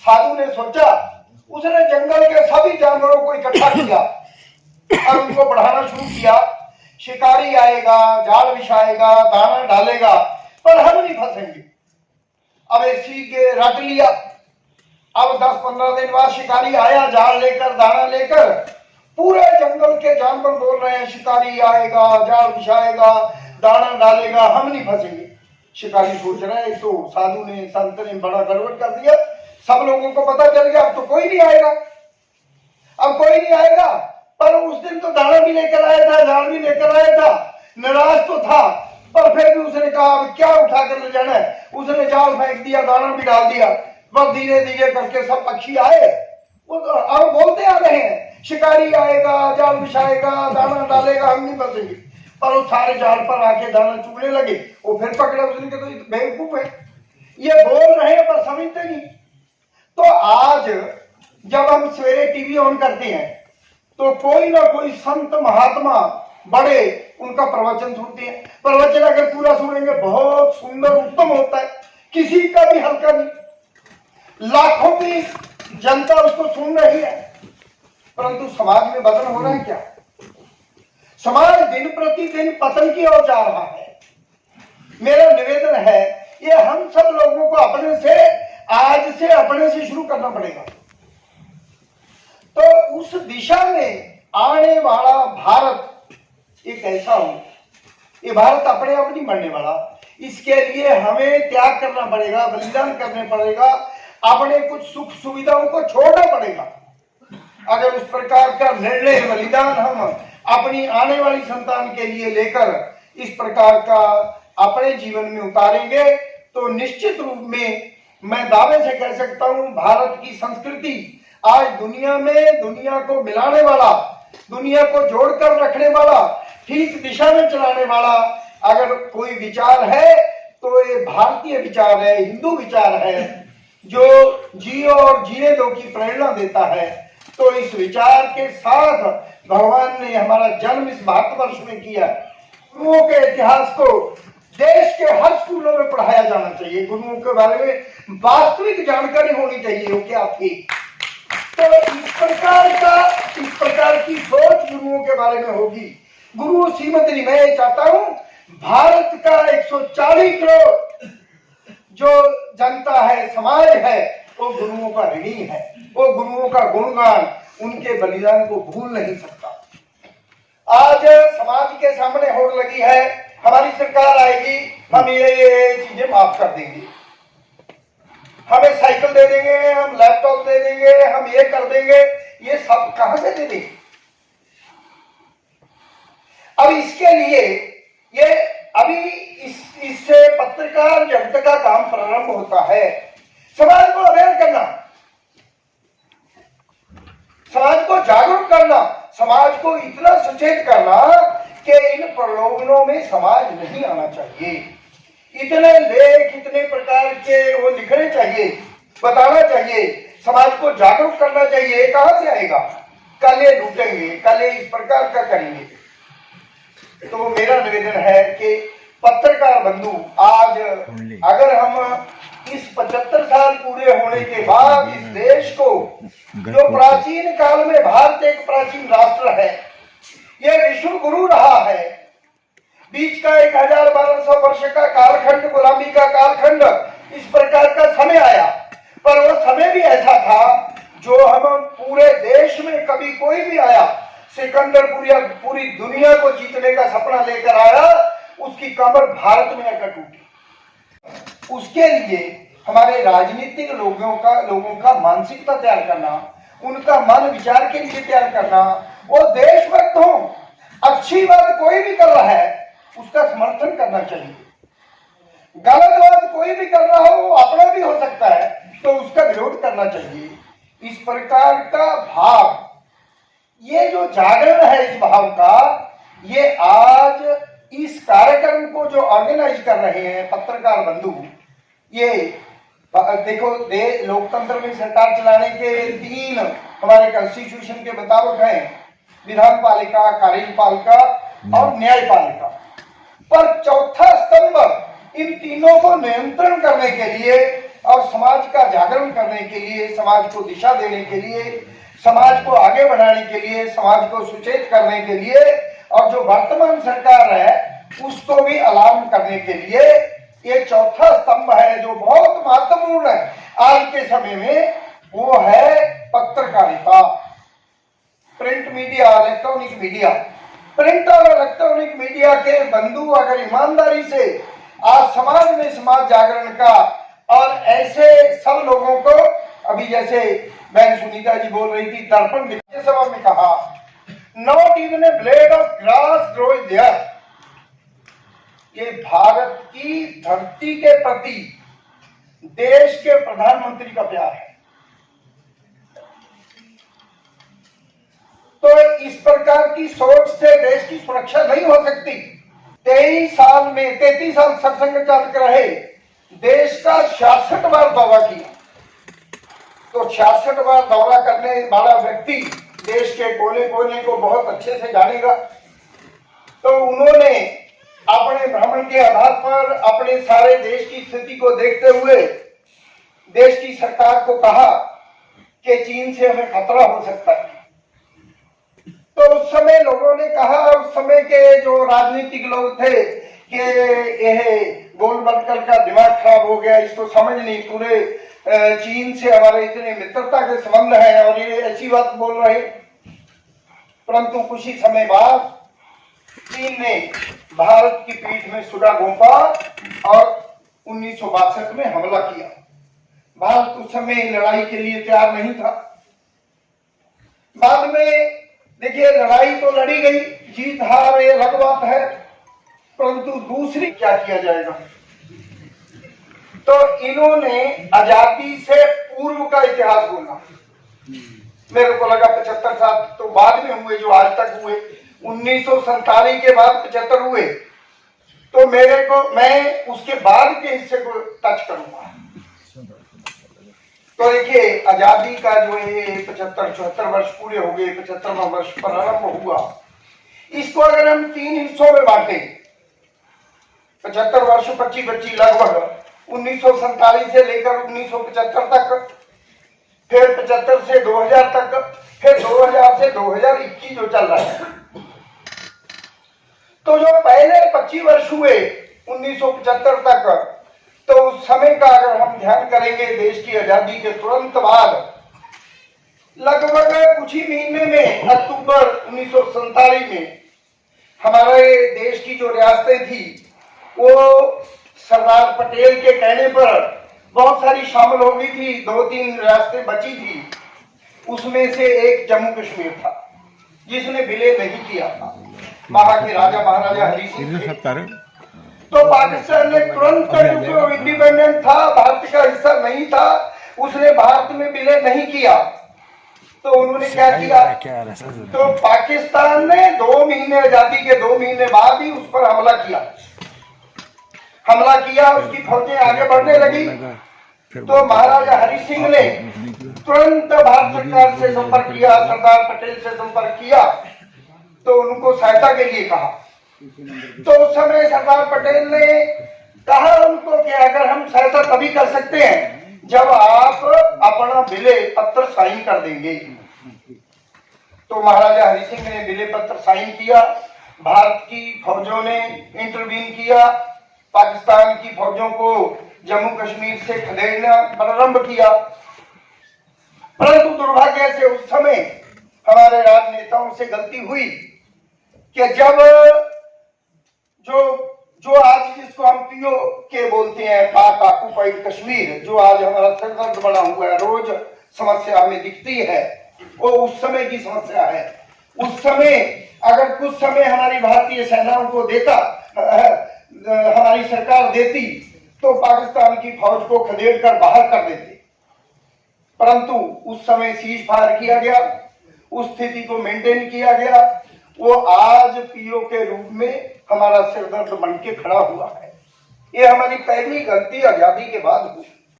साधु ने सोचा, उसने जंगल के सभी जानवरों को इकट्ठा किया और उनको बढ़ाना शुरू किया। शिकारी आएगा, जाल बिछाएगा, दाना डालेगा, पर हम नहीं फंसेंगे। अब ऐसी के रख लिया। अब 10-15 दिन बाद शिकारी आया, जाल लेकर, दाना लेकर। पूरे जंगल के जानवर बोल रहे हैं, शिकारी आएगा, जाल बिछाएगा, दाना डालेगा, हम नहीं फंसेंगे। शिकारी सोच रहे हैं, तो साधु ने, संत ने बड़ा गड़बड़ कर दिया। सब लोगों को पता चल गया, अब तो कोई नहीं आएगा, अब कोई नहीं आएगा। पर उस दिन तो दाना भी लेकर आया था, जाल भी लेकर आया था, नाराज तो था, पर फिर भी उसने कहा अब क्या उठाकर ले जाना है। उसने जाल फेंक दिया, दाना भी डाल दिया। बस धीरे धीरे करके सब पक्षी आए, वो तो अब बोलते आ रहे हैं, शिकारी आएगा, जाल बिछाएगा, दाना डालेगा, हम नहीं फंसेंगे। पर वो सारे जाल पर आके दाना चुगने लगे। वो फिर पकड़ा, उसने कहा तो बेवकूफ है, ये बोल रहे हैं पर समझते नहीं। तो आज जब हम सवेरे टीवी ऑन करते हैं तो कोई ना कोई संत महात्मा बड़े उनका प्रवचन सुनते हैं। प्रवचन अगर पूरा सुनेंगे बहुत सुंदर उत्तम होता है, किसी का भी हल्का नहीं। लाखों की जनता उसको सुन रही है, परंतु समाज में बदल हो रहा है क्या? समाज दिन प्रतिदिन पतन की ओर जा रहा है। मेरा निवेदन है, ये हम सब लोगों को अपने से, आज से अपने से शुरू करना पड़ेगा। तो उस दिशा में आने वाला भारत एक ऐसा हो, ये भारत अपने आप नहीं मरने वाला। इसके लिए हमें त्याग करना पड़ेगा, बलिदान करने पड़ेगा, अपने कुछ सुख सुविधाओं को छोड़ना पड़ेगा। अगर उस प्रकार का निर्णय, बलिदान हम अपनी आने वाली संतान के लिए लेकर इस प्रकार का अपने जीवन में उतारेंगे तो निश्चित रूप में मैं दावे से कह सकता हूं, भारत की संस्कृति आज दुनिया में, दुनिया को मिलाने वाला, दुनिया को जोड़कर रखने वाला, ठीक दिशा में चलाने वाला अगर कोई विचार है तो ये भारतीय विचार है, हिंदू विचार है, जो जियो और जीने दो की प्रेरणा देता है। तो इस विचार के साथ भगवान ने हमारा जन्म इस भारतवर्ष में किया। गुरुओं के इतिहास को देश के हर स्कूलों में पढ़ाया जाना चाहिए। गुरुओं के बारे में वास्तविक जानकारी होनी चाहिए, वो क्या थी। तो इस प्रकार की सोच गुरुओं के बारे में होगी। गुरु श्रीमती जी, मैं चाहता हूं भारत का 140 करोड़ जो जनता है, समाज है, वो गुरुओं का ऋणी है। वो गुरुओं का गुणगान, उनके बलिदान को भूल नहीं सकता। आज समाज के सामने होड़ लगी है, हमारी सरकार आएगी, हम ये चीजें माफ कर देंगे, हमें साइकिल दे देंगे, हम लैपटॉप दे देंगे, हम ये कर देंगे। ये सब कहां से दे देंगे? अब इसके लिए ये अभी इससे पत्रकार जगत का काम प्रारंभ होता है। समाज को अवेयर करना, समाज को जागरूक करना, समाज को इतना सचेत करना कि इन प्रलोभनों में समाज नहीं आना चाहिए। इतने लेख, इतने प्रकार के वो लिखने चाहिए, बताना चाहिए, समाज को जागरूक करना चाहिए। कहां से आएगा? कल ये लूटेंगे, कल ये इस प्रकार का करेंगे। तो मेरा निवेदन है कि पत्रकार बंधु, आज अगर हम इस 75 साल पूरे होने के बाद इस देश को, जो प्राचीन काल में भारत एक प्राचीन राष्ट्र है, यह विश्व गुरु रहा है, बीच का 1200 वर्ष का कालखंड, गुलामी का कालखंड, इस प्रकार का समय आया, पर वो समय भी ऐसा था जो हम पूरे देश में कभी कोई भी आया, सिकंदर पूरी दुनिया को जीतने का सपना लेकर आया, उसकी कमर भारत में आकर टूटी। उसके लिए हमारे राजनीतिक लोगों का मानसिकता तैयार करना, उनका मन विचार के लिए तैयार करना, वो देशभक्त हो, अच्छी बात कोई भी कर रहा है उसका समर्थन करना चाहिए। गलत बात कोई भी कर रहा हो, वो अपना भी हो सकता है, तो उसका विरोध करना चाहिए। इस प्रकार का भाव, ये जो जागरण है इस भाव का, ये आज इस कार्यक्रम को जो ऑर्गेनाइज कर रहे हैं पत्रकार बंधु, ये देखो, लोकतंत्र में सरकार चलाने के 3 हमारे कॉन्स्टिट्यूशन के मुताबिक है, विधान पालिका, कार्यपालिका और न्यायपालिका। पर चौथा स्तंभ, इन तीनों को नियंत्रण करने के लिए और समाज का जागरण करने के लिए, समाज को दिशा देने के लिए, समाज को आगे बढ़ाने के लिए, समाज को सुचेत करने के लिए, और जो वर्तमान सरकार है उसको भी अलार्म करने के लिए ये चौथा स्तंभ है जो बहुत महत्वपूर्ण है आज के समय में, वो है पत्रकारिता, print media, electronic media. Print और इलेक्ट्रॉनिक मीडिया के बंधु अगर ईमानदारी से आज समाज में समाज जागरण का, और ऐसे सब लोगों को, अभी जैसे बहन सुनीता जी बोल रही थी, दर्पण राज्यसभा में कहा, not even a blade of grass grows there, ये भारत की धरती के प्रति देश के प्रधानमंत्री का प्यार है। तो इस प्रकार की सोच से देश की सुरक्षा नहीं हो सकती। 33 साल सरसंघ चालक रहे, देश का 66 बार दौरा किया। तो 66 बार दौरा करने वाला व्यक्ति देश के कोने कोने को बहुत अच्छे से जानेगा। तो उन्होंने अपने भ्रमण के आधार पर अपने सारे देश की स्थिति को देखते हुए देश की सरकार को कहा कि चीन से हमें खतरा हो सकता है। तो उस समय लोगों ने कहा, उस समय के जो राजनीतिक लोग थे कि यह गोलवलकर का दिमाग खराब हो गया, इसको समझ नहीं, पूरे चीन से हमारे इतने मित्रता के संबंध है और ये ऐसी बात बोल रहे। परंतु कुछ ही समय बाद चीन ने भारत की पीठ में सुरा घोंपा और 1962 में हमला किया। भारत उस समय लड़ाई के लिए तैयार नहीं था। बाद में देखिए, लड़ाई तो लड़ी गई, जीत हार ये अलग बात है, परंतु दूसरी क्या किया जाएगा। तो इन्होंने आजादी से पूर्व का इतिहास बोला। मेरे को लगा 75 साल तो बाद में हुए, जो आज तक हुए, 1947 के बाद 75 हुए, तो मैं उसके बाद के हिस्से को टच करूंगा। तो देखिए, आजादी का जो है 75-74 वर्ष पूरे हो गए, 75वां वर्ष प्रारंभ हुआ। इसको अगर हम 3 हिस्सों में बांटे, 75 वर्ष 25 लगभग 1947 से लेकर 1975 तक, फिर 75 से 2000 तक, फिर 2000 से 2021 जो चल रहा है। तो जो पहले 25 वर्ष हुए 1975 तक, तो उस समय का अगर हम ध्यान करेंगे, देश की आजादी के तुरंत बाद लगभग कुछ ही महीने में, अक्टूबर 1947 में हमारे देश की जो रियासतें थी वो सरदार पटेल के कहने पर बहुत सारी शामिल हो गई थी। 2-3 रियासतें बची थी, उसमें से एक जम्मू कश्मीर था जिसने विलय नहीं किया था। वहां के राजा महाराजा हरि सिंह। तो पाकिस्तान ने तुरंत जो इंडिपेंडेंट था, भारत का हिस्सा नहीं था, उसने भारत में विलय नहीं किया। तो उन्होंने क्या किया, तो पाकिस्तान ने 2 महीने, आजादी के 2 महीने बाद ही उस पर हमला किया। उसकी फौजें आगे बढ़ने लगी। तो महाराजा हरि सिंह ने तुरंत भारत सरकार से संपर्क किया, सरदार पटेल से संपर्क किया, तो उनको सहायता के लिए कहा। तो उस समय सरदार पटेल ने कहा उनको कि अगर हम सहायता तभी कर सकते हैं जब आप अपना विलय पत्र साइन कर देंगे। तो महाराजा हरि सिंह ने विलय पत्र साइन किया। भारत की फौजों ने इंटरवीन किया, पाकिस्तान की फौजों को जम्मू कश्मीर से खदेड़ना प्रारंभ किया। परंतु दुर्भाग्य से उस समय हमारे राजनेताओं से गलती हुई कि जब जो आज जिसको हम POK बोलते हैं, पाक ऑक्युपाइड कश्मीर, जो आज हमारा सरदर्द बना हुआ है, रोज समस्या हमें दिखती है, वो उस समय की समस्या है। उस समय अगर कुछ समय हमारी भारतीय सेनाओं को देता, हमारी सरकार देती, तो पाकिस्तान की फौज को खदेड़ कर बाहर कर देते। परंतु उस समय सीज फायर किया गया, उस स्थिति को मेंटेन किया गया। वो आज PO के रूप में हमारा सिरदर्द बन के खड़ा हुआ है। ये हमारी पहली गलती आजादी के बाद हुई।